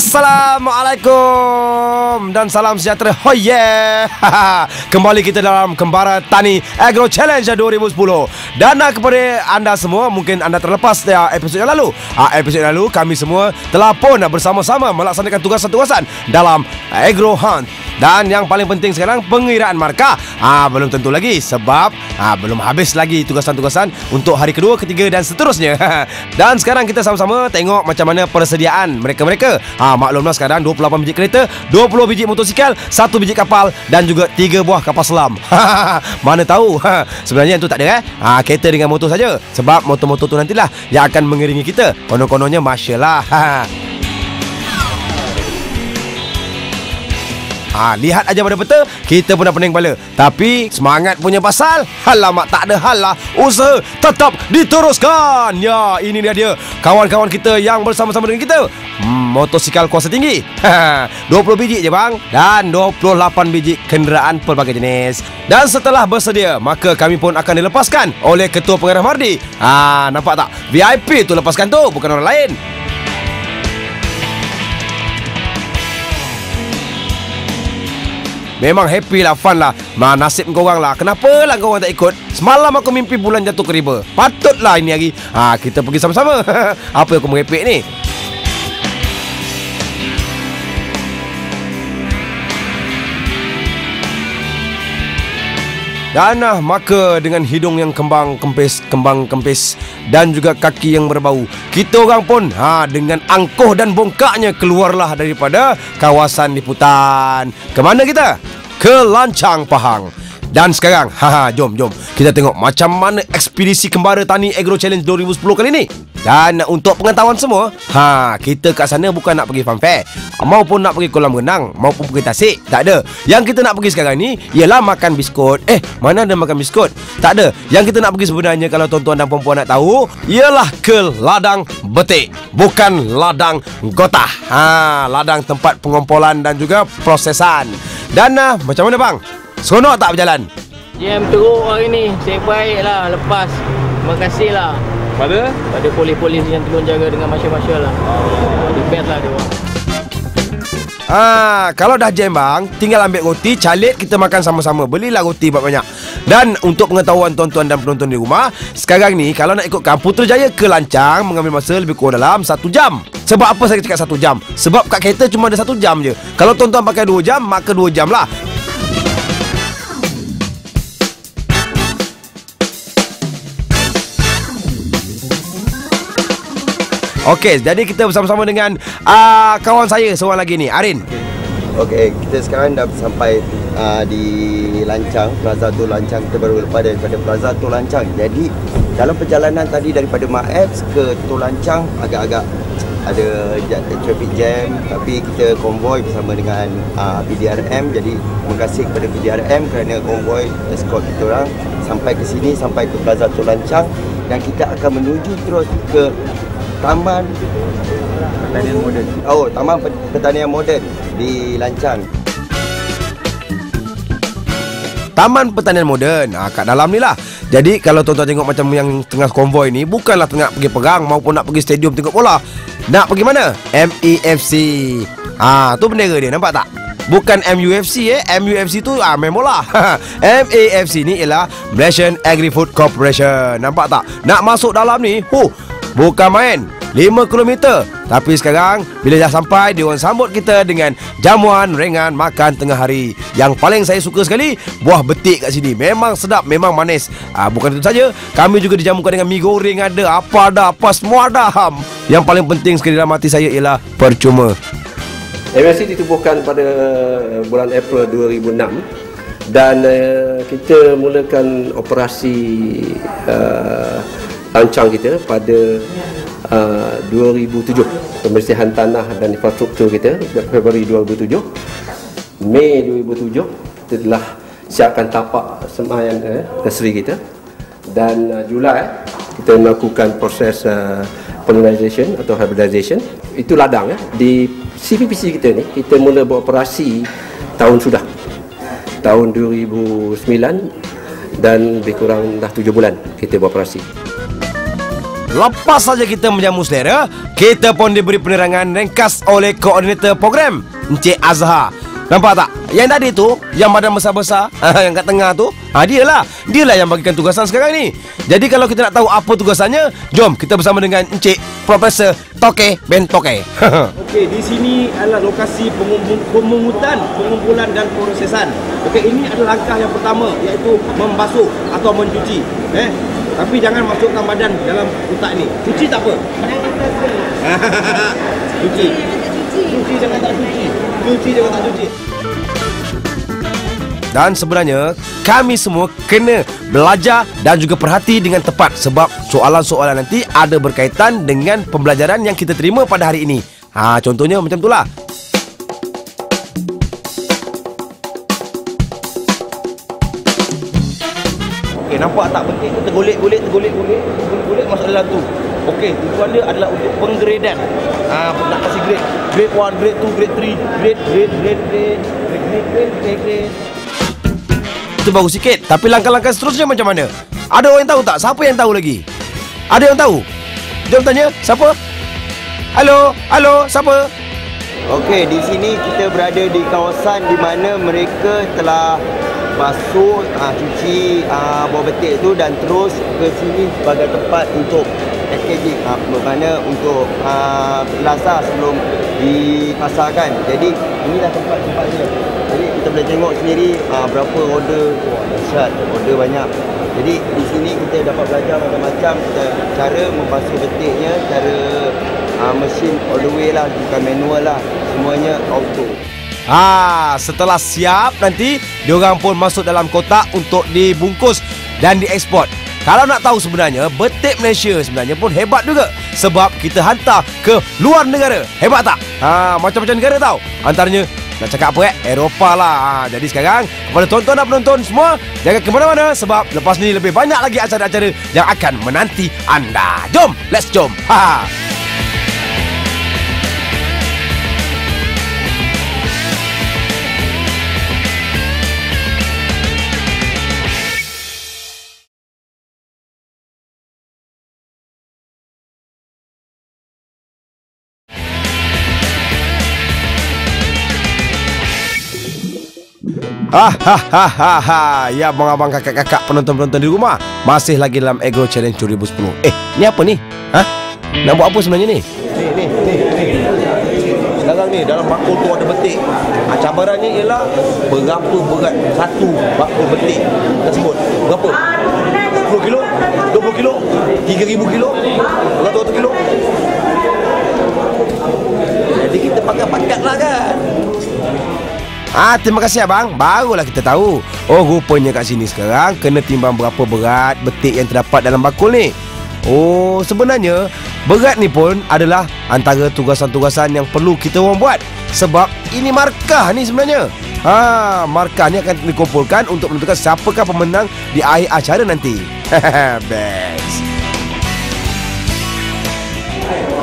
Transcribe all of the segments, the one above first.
Assalamualaikum dan salam sejahtera. Oh yeah. Kembali kita dalam Kembara Tani Agro Challenge 2010. Dan kepada anda semua, mungkin anda terlepas episod yang lalu. Episod yang lalu kami semua telah pun bersama-sama melaksanakan tugasan-tugasan dalam Agro Hunt. Dan yang paling penting sekarang, pengiraan markah. Belum tentu lagi sebab belum habis lagi tugasan-tugasan untuk hari kedua, ketiga dan seterusnya. Dan sekarang kita sama-sama tengok macam mana persediaan mereka-mereka. Maklumlah sekarang 28 biji kereta, 20 biji motosikal, 1 biji kapal dan juga 3 buah kapal selam. Mana tahu sebenarnya itu tak ada kereta dengan motor saja. Sebab motor-motor tu nantilah yang akan mengiringi kita. Konon-kononnya masyaAllah. Lihat aja pada peta, kita pun dah pening kepala. Tapi semangat punya pasal, alamak tak ada hal lah, usaha tetap diteruskan. Ya, ini dia kawan-kawan kita yang bersama-sama dengan kita. Motosikal kuasa tinggi 20 biji je bang. Dan 28 biji kenderaan pelbagai jenis. Dan setelah bersedia, maka kami pun akan dilepaskan oleh Ketua Pengarah Mardi. Nampak tak? VIP tu lepaskan tu, bukan orang lain. Memang happy lah, fun lah. Nasib korang lah. Kenapa lah korang tak ikut? Semalam aku mimpi bulan jatuh ke riba. Patutlah ini hari kita pergi sama-sama. Apa yang aku merepek ni? Dan maka dengan hidung yang kembang kempis dan juga kaki yang berbau, kita orang pun dengan angkuh dan bongkaknya keluarlah daripada kawasan liputan. Ke mana kita? Ke Lancang, Pahang. Dan sekarang jom kita tengok macam mana ekspedisi Kembara Tani Agro Challenge 2010 kali ni. Dan untuk pengetahuan semua, kita kat sana bukan nak pergi funfair, maupun nak pergi kolam renang, maupun pergi tasik. Tak ada. Yang kita nak pergi sekarang ni ialah makan biskut. Mana ada makan biskut? Tak ada. Yang kita nak pergi sebenarnya, kalau tuan-tuan dan puan-puan nak tahu, ialah ke ladang betik, bukan ladang gotah. Ladang tempat pengompolan dan juga prosesan. Dan macam mana bang? Seronok tak berjalan? Jam teruk hari ni. Saya baiklah lepas. Terima kasih lah pada polis-polis yang tolong jaga dengan masyarakat lah. The best lah dia orang. Kalau dah jam bang, tinggal ambil roti, calit, kita makan sama-sama. Belilah roti banyak. Dan untuk pengetahuan tuan-tuan dan penonton di rumah, sekarang ni kalau nak ikutkan Putrajaya ke Lancang mengambil masa lebih kurang dalam 1 jam. Sebab apa saya cakap 1 jam? Sebab kat kereta cuma ada 1 jam je. Kalau tuan-tuan pakai 2 jam, maka 2 jam lah. Okey, jadi kita bersama-sama dengan kawan saya seorang lagi ni, Arin. Okey, kita sekarang dah sampai di Lancang, Plaza Tol Lancang. Kita baru lepas daripada Plaza Tol Lancang. Jadi dalam perjalanan tadi daripada Maps ke Tol Lancang agak-agak ada traffic jam, tapi kita konvoi bersama dengan PDRM. Jadi terima kasih kepada PDRM kerana konvoi escort kita orang sampai ke sini, sampai ke Plaza Tol Lancang, dan kita akan menuju terus ke Taman Pertanian Moden. Taman Pertanian Moden di Lancang. Taman Pertanian Moden kat dalam ni lah. Jadi kalau tuan-tuan tengok macam yang tengah konvoi ni, bukanlah tengah pergi perang maupun nak pergi stadium tengok bola. Nak pergi mana? MEFC. Tu bendera dia, nampak tak? Bukan MUFC MUFC tu main bola. MAFC ni ialah Malaysian Agri-Food Corporation. Nampak tak? Nak masuk dalam ni, bukan main, 5 km. Tapi sekarang bila dah sampai, dia orang sambut kita dengan jamuan ringan makan tengah hari. Yang paling saya suka sekali, buah betik kat sini. Memang sedap, memang manis. Bukan itu saja, kami juga dijamukan dengan mi goreng ada, apa semua ada. Yang paling penting sekali dalam hati saya ialah percuma. MSC ditubuhkan pada bulan April 2006 dan kita mulakan operasi Lancang kita pada 2007. Pembersihan tanah dan infrastruktur kita Februari 2007. Mei 2007 kita telah siapkan tapak semayang nursery kita, dan Julai kita melakukan proses pollination atau hybridization. Itu ladang di CPPC kita ni. Kita mula beroperasi tahun 2009 dan lebih kurang dah 7 bulan kita beroperasi. lepas saja kita menjamu selera, kita pun diberi penerangan ringkas oleh koordinator program, Encik Azhar. Nampak tak? Yang tadi tu, yang badan besar-besar, yang kat tengah tu, dialah yang bagikan tugasan sekarang ni. Jadi kalau kita nak tahu apa tugasannya, jom kita bersama dengan Encik Profesor Toke Ben Toke. Okey, di sini adalah lokasi pengumpulan dan prosesan. Okey, ini adalah langkah yang pertama, iaitu membasuh atau mencuci. Tapi jangan masukkan badan dalam kotak ni. Cuci tak apa. Cuci. Cuci jangan tak cuci. Cuci jangan tak cuci. Dan sebenarnya kami semua kena belajar dan juga perhati dengan tepat, sebab soalan-soalan nanti ada berkaitan dengan pembelajaran yang kita terima pada hari ini. Contohnya macam itulah. Okey, nampak tak penting tu tergolek masuk dalam tu. Okey, tujuan dia adalah untuk penggradean. Nak kasih grade. Grade 1, grade 2, grade 3, grade. Itu bagus sikit. Tapi langkah-langkah seterusnya macam mana? Ada orang yang tahu tak? Siapa yang tahu lagi? Ada yang tahu? Jom tanya. Siapa? Halo? Siapa? Okey, di sini kita berada di kawasan di mana mereka telah basuh, cuci buah betik tu dan terus ke sini sebagai tempat untuk packaging, bermakna untuk lasar sebelum dipasarkan. Jadi inilah tempat-tempatnya. Jadi kita boleh tengok sendiri berapa order. Dahsyat, order banyak. Jadi di sini kita dapat belajar macam-macam cara membasuh betiknya, cara mesin all the way lah, bukan manual lah, semuanya auto. Setelah siap nanti diorang pun masuk dalam kotak untuk dibungkus dan dieksport. Kalau nak tahu sebenarnya, betik Malaysia sebenarnya pun hebat juga, sebab kita hantar ke luar negara. Hebat tak? Macam-macam negara tahu. Antaranya nak cakap apa Eropah lah. Jadi sekarang kepada tonton dan penonton semua, jangan ke mana-mana, sebab lepas ni lebih banyak lagi acara-acara yang akan menanti anda. Jom, let's jom. Ya abang-abang, kakak-kakak, penonton-penonton di rumah, masih lagi dalam Agro Challenge 2010. Ni apa ni? Nak buat apa sebenarnya ni? Ni. Sekarang ni dalam bakul tu ada betik. Cabarannya ialah berapa berat satu bakul betik tersebut. Berapa? 10 kilo? 20 kilo? 3,000 kilo? 100 kilo? Jadi kita pakat-pakat lah kan. Terima kasih abang. Barulah kita tahu. Oh, rupanya kat sini sekarang kena timbang berapa berat betik yang terdapat dalam bakul ni. Oh, sebenarnya berat ni pun adalah antara tugasan-tugasan yang perlu kita orang buat, sebab ini markah ni sebenarnya. Markah ni akan dikumpulkan untuk menentukan siapakah pemenang di akhir acara nanti. Best.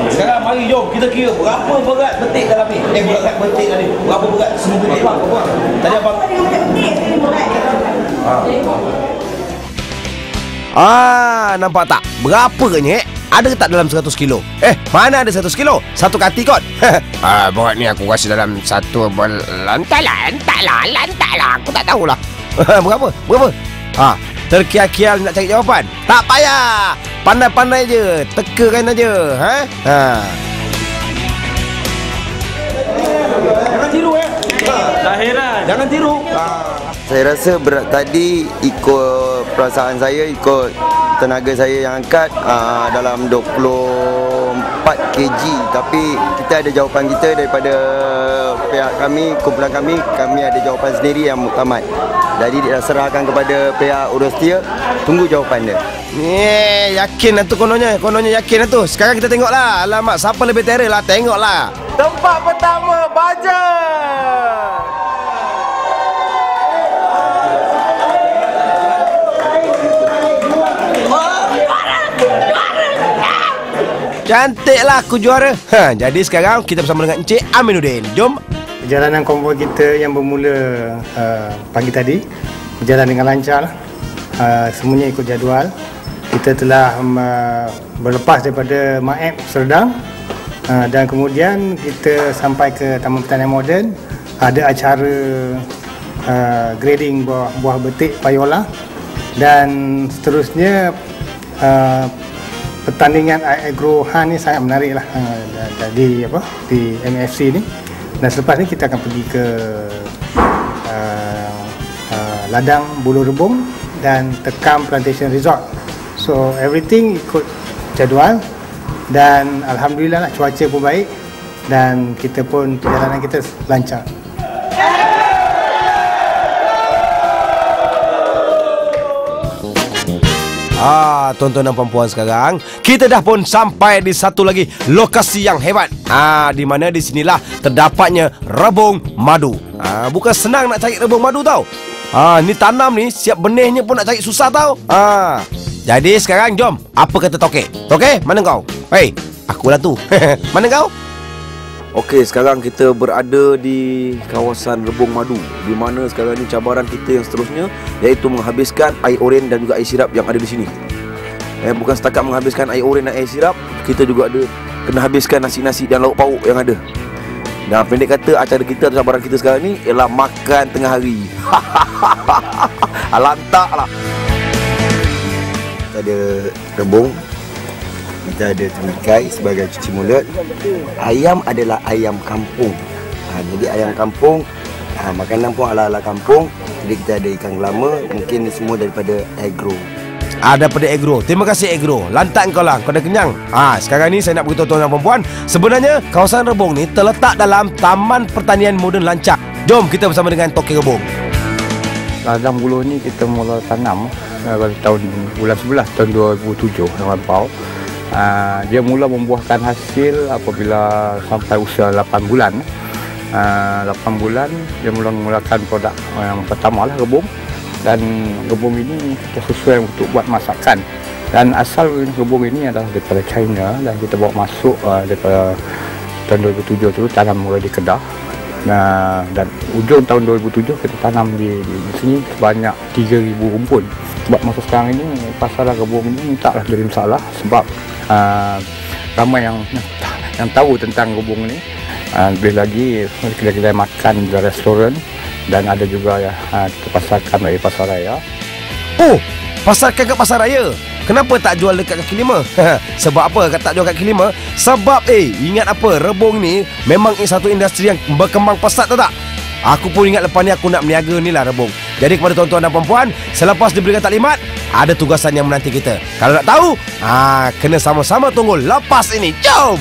Sekarang mari jom kita kira berapa berat betik dalam ni. Berat betik tadi. Berapa berat semua betik bang? Tadi abang. Nampak tak? Berapa kenyek? Ada ke tak dalam 100 kilo? Mana ada 100 kilo? Satu kati kot. Berat ni aku rasa dalam satu lantai lah. Aku tak tahulah. Berapa? Terkial-kial nak cari jawapan? Tak payah. Pandai-pandai je. Tekakan aja. Jangan tiru tak heran. Jangan tiru. Saya rasa berat tadi ikut perasaan saya, ikut tenaga saya yang angkat dalam 24 kg. Tapi kita ada jawapan kita daripada pihak kami, kumpulan kami ada jawapan sendiri yang muktamad. Jadi dia serahkan kepada pihak urus dia. Tunggu jawapan dia. Yakin lah tu kononnya yakin lah tu. Sekarang kita tengoklah. Alamak, siapa lebih terror lah. Tengoklah. Tempat pertama, baja. Cantiklah aku juara. Jadi sekarang kita bersama dengan Encik Aminuddin. Jom. Perjalanan konvoi kita yang bermula pagi tadi berjalan dengan lancar. Semuanya ikut jadual. kita telah berlepas daripada MAEP Serdang, dan kemudian kita sampai ke Taman Pertanian Moden. Ada acara grading buah betik payola, dan seterusnya pertandingan Agro Han ni sangat menarik lah di MFC ni. Dan selepas ni kita akan pergi ke ladang Bulu Rebung dan Tekam Plantation Resort. So everything ikut jadual, dan alhamdulillah lah, cuaca pun baik dan kita pun perjalanan kita lancar. Tuan-tuan dan puan-puan, sekarang kita dah pun sampai di satu lagi lokasi yang hebat. Di mana di sinilah terdapatnya rebung madu. Bukan senang nak cari rebung madu tau. Ni tanam ni siap benihnya pun nak cari susah tau. Jadi sekarang jom, apa kata Toke? Toke, mana kau? Hei, akulah tu. Mana kau? Okey, sekarang kita berada di kawasan rebung madu, di mana sekarang ni cabaran kita yang seterusnya iaitu menghabiskan air oren dan juga air sirap yang ada di sini. Bukan setakat menghabiskan air oren dan air sirap, kita juga ada kena habiskan nasi-nasi dan lauk pauk yang ada. Dan pendek kata, acara kita, cabaran kita sekarang ni ialah makan tengah hari. Lantak lah. Kita ada rebung, kita ada temikai sebagai cuci mulut. Ayam adalah ayam kampung. Jadi ayam kampung, makanan pun ala-ala kampung. Jadi kita ada ikan gelama, mungkin semua daripada agro. Daripada agro. Terima kasih agro. Lantak kau lah, kau dah kenyang. Sekarang ni saya nak beritahu tuan-tuan dan puan, sebenarnya kawasan rebung ni terletak dalam Taman Pertanian Moden Lancak. Jom kita bersama dengan Toke Rebung. Ladang buluh ni kita mula tanam pada bulan 11 tahun 2007 yang lampau. Dia mula membuahkan hasil apabila sampai usia 8 bulan. 8 bulan dia mulakan produk yang pertama lah rebung. Dan rebung ini kita sesuai untuk buat masakan. Dan asal rebung ini adalah daripada China, dan kita bawa masuk daripada tahun 2007 tu tanam mulai di Kedah. Dan ujung tahun 2007 kita tanam di sini sebanyak 3,000 rumpun. Sebab masa sekarang ini pasaran rebung ini taklah jadi masalah, sebab ramai yang tahu tentang rebung ni. Lebih lagi kedai-kedai makan di restoran, dan ada juga terpasarkan dari pasar raya. Pasarkan kat pasar raya. Kenapa tak jual dekat kaki lima? Sebab apa tak jual kat kaki lima? Sebab ingat apa, rebung ni memang satu industri yang berkembang pesat, tahu tak? Aku pun ingat lepas ni aku nak berniaga ni lah rebung. Jadi kepada tuan-tuan dan puan-puan, selepas diberikan taklimat, ada tugasan yang menanti kita. Kalau nak tahu, kena sama-sama tunggu lepas ini. Jom!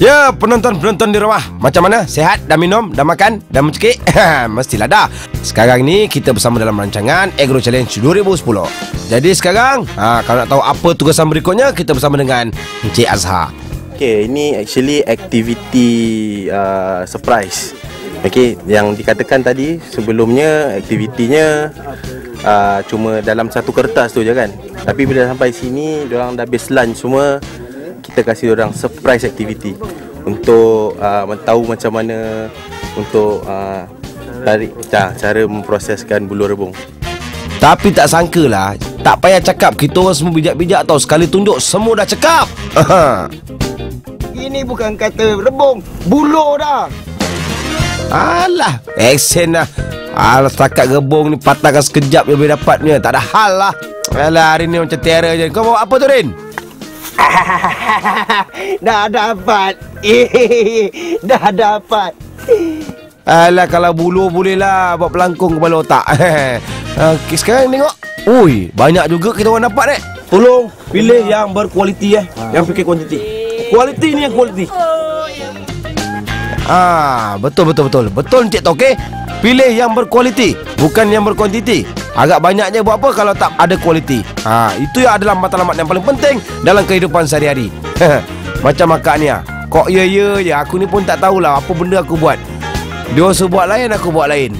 Ya, penonton-penonton di rumah, macam mana? Sehat? Dah minum? Dah makan? Dah mencekik? Mestilah dah. Sekarang ni kita bersama dalam rancangan Agro Challenge 2010. Jadi sekarang, kalau nak tahu apa tugasan berikutnya, kita bersama dengan Encik Azhar. Okay, ini actually aktiviti surprise. Okay, yang dikatakan tadi sebelumnya aktivitinya cuma dalam satu kertas tu je kan. Tapi bila sampai sini, diorang dah habis lunch semua, kita kasih orang surprise activity untuk tahu macam mana untuk cara memproseskan buluh rebung. Tapi tak sangkalah, tak payah cakap, kita orang semua bijak-bijak tau. Sekali tunjuk semua dah cakap. Ini bukan kata rebung, buluh dah. Alah, action lah. Setakat rebung ni patahkan sekejap dia boleh dapatnya. Tak ada hal lah. Alah, hari ni macam terror je. Kau bawa apa tu, Rin? Dah dapat. Dah dapat. Alah, kalau buluh boleh lah buat pelangkung kepala otak. Okay, sekarang tengok. Ui, banyak juga kita orang dapat Tolong pilih yang berkualiti yang fikir kuantiti. Kualiti ni yang kualiti. Betul. Betul Encik Toke. Pilih yang berkualiti, bukan yang berkuantiti. Agak banyaknya buat apa kalau tak ada kualiti. Itu yang adalah matlamat yang paling penting dalam kehidupan sehari-hari. Macam akak ni kok ya, aku ni pun tak tahulah apa benda aku buat. dia suruh buat lain, aku buat lain.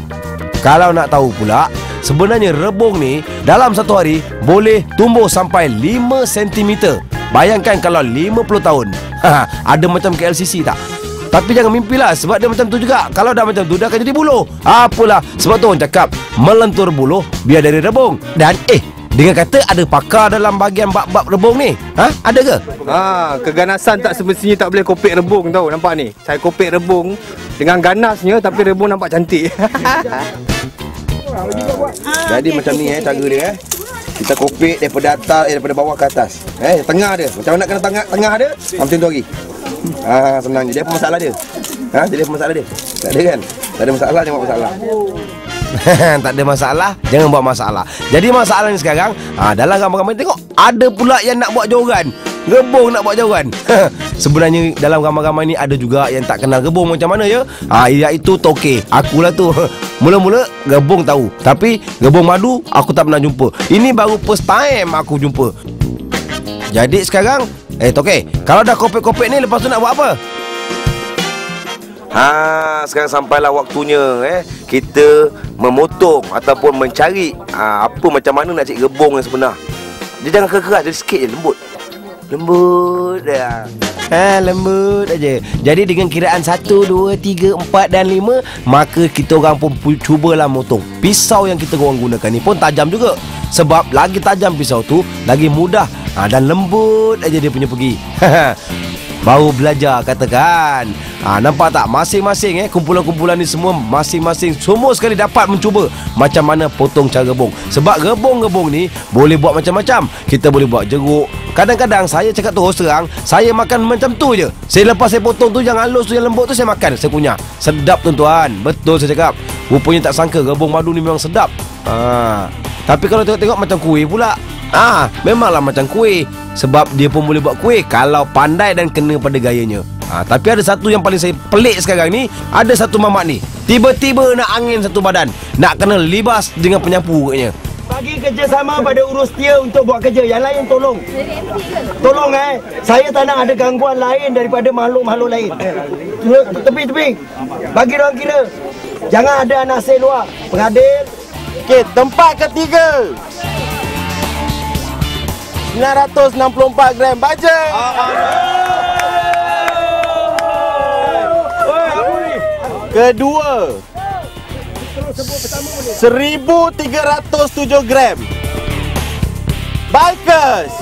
Kalau nak tahu pula, sebenarnya rebung ni dalam satu hari boleh tumbuh sampai 5 cm. Bayangkan kalau 50 tahun. Ada macam KLCC tak? Tapi jangan mimpilah, sebab dia macam tu juga. Kalau dah macam tu, dah akan jadi buluh. Apalah, sebab tu orang cakap melentur buluh biar dari rebung. Dan dengan kata ada pakar dalam bahagian bab-bab rebung ni. Ada ke? Keganasan tak semestinya tak boleh kopek rebung tau. Nampak ni, saya kopek rebung dengan ganasnya, tapi rebung nampak cantik. Jadi macam ni cara dia kita kopek daripada atas daripada bawah ke atas. Tengah dia. Macam mana nak kena tengah dia? Macam tu lagi. Senang je. Dia apa masalah dia? Jadi apa masalah dia? Tak ada kan? Tak ada masalah, jangan buat masalah. Tak ada masalah, jangan buat masalah. Jadi masalah ni sekarang, dalam ramai-ramai tengok ada pula yang nak buat joran. Rebung nak buat joran. Sebenarnya dalam ramai-ramai ni ada juga yang tak kenal rebung macam mana ya. Iaitu toke. Akulah tu. Mula-mula rebung tahu, tapi rebung madu aku tak pernah jumpa. Ini baru first time aku jumpa. Jadi sekarang toke, kalau dah kopek-kopek ni, lepas tu nak buat apa? Sekarang sampailah waktunya kita memotong ataupun mencari apa macam mana nak cari rebung yang sebenar. Dia jangan keras, dia sikit je, lembut. Lembut dah. Lembut aja. Jadi dengan kiraan 1, 2, 3, 4 dan 5, maka kita orang pun cubalah motong. Pisau yang kita orang gunakan ni pun tajam juga. Sebab lagi tajam pisau tu, lagi mudah dan lembut aja dia punya pergi. Baru belajar katakan. Nampak tak? Masing-masing kumpulan-kumpulan ni semua masing-masing semua sekali dapat mencuba macam mana potong cara rebung. Sebab rebung-rebung ni boleh buat macam-macam. Kita boleh buat jeruk. Kadang-kadang saya cakap terus terang, saya makan macam tu je. Saya lepas saya potong tu yang halus tu, yang lembut tu, saya makan, saya kunyah. Sedap tuan-tuan. Betul saya cakap. Rupanya tak sangka rebung madu ni memang sedap. Tapi kalau tengok-tengok macam kuih pula. Memanglah macam kuih. Sebab dia pun boleh buat kuih kalau pandai dan kena pada gayanya. Tapi ada satu yang paling saya pelik sekarang ni. Ada satu mamak ni, tiba-tiba nak angin satu badan, nak kena libas dengan penyapu katanya. Bagi kerjasama pada urus dia untuk buat kerja. Yang lain tolong. Tolong saya tak nak ada gangguan lain daripada makhluk-makhluk lain. Tepi-tepi. Bagi orang kira. Jangan ada anak sel luar. Pengadil. Okey, tempat ketiga. 964 gram baja. Kedua 1307 gram Bikers.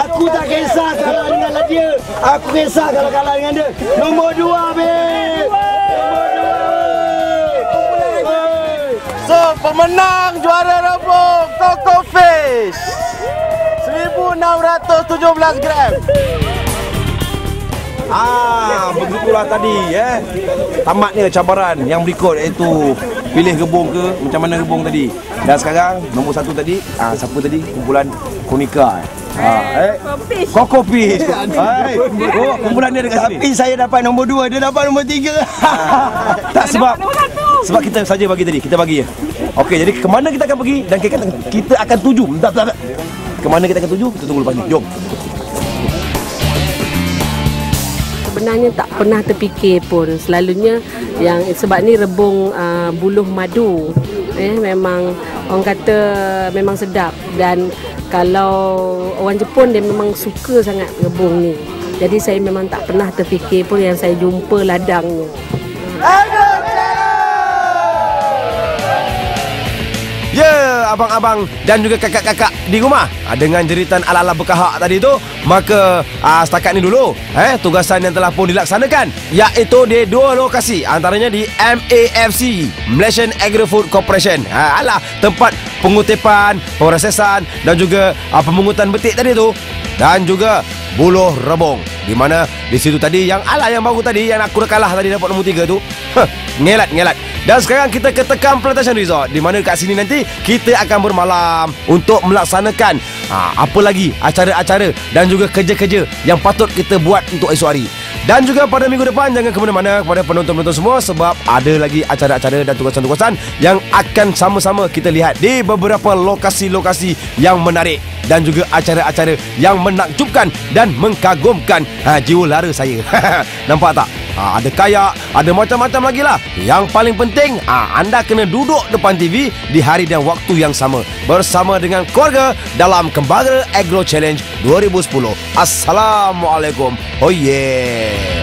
Aku tak kisah kalah dengan dia. Aku kisah kalau kalah dengan dia. Nombor 2 Bil. So pemenang juara rebung Coco Fish 1617 gram. Begitulah tadi tamatnya cabaran yang berikut, iaitu pilih rebung ke macam mana rebung tadi. Dan sekarang nombor 1 tadi siapa tadi? Kumpulan Konika. Coco Fish. Kumpulan dia dekat sini. Tapi saya dapat nombor 2, dia dapat nombor 3. Tak, sebab kita saja bagi tadi. Kita bagi je. Okey, jadi ke mana kita akan pergi dan kita akan tuju. Tak. Ke mana kita akan tuju? Kita tunggu lepas ni. Jom. Sebenarnya tak pernah terfikir pun. Selalunya yang sebab ni rebung buluh madu. Memang orang kata memang sedap, dan kalau orang Jepun dia memang suka sangat rebung ni. Jadi saya memang tak pernah terfikir pun yang saya jumpa ladangnya. Ya, abang-abang dan juga kakak-kakak di rumah, dengan jeritan ala-ala berkahak tadi tu, maka setakat ni dulu tugasan yang telah pun dilaksanakan, iaitu di 2 lokasi, antaranya di MAFC, Malaysian Agri-Food Corporation, tempat pengutipan, prosesan dan juga pemungutan betik tadi tu, dan juga buluh rebung, di mana di situ tadi yang baru tadi yang aku dah kalah tadi dapat nombor 3 tu. Ngelat. Dan sekarang kita ke Tekam Plantation Resort, di mana kat sini nanti kita akan bermalam untuk melaksanakan apa lagi acara-acara dan juga kerja-kerja yang patut kita buat untuk esok hari. Dan juga pada minggu depan jangan ke mana-mana kepada penonton-penonton semua, sebab ada lagi acara-acara dan tugasan-tugasan yang akan sama-sama kita lihat di beberapa lokasi-lokasi yang menarik dan juga acara-acara yang menakjubkan dan mengagumkan jiwa lara saya. Nampak tak? ada kayak, ada macam-macam lagi lah. Yang paling penting, anda kena duduk depan TV di hari dan waktu yang sama bersama dengan keluarga dalam Kembara Agro Challenge 2010. Assalamualaikum. Oh yeah.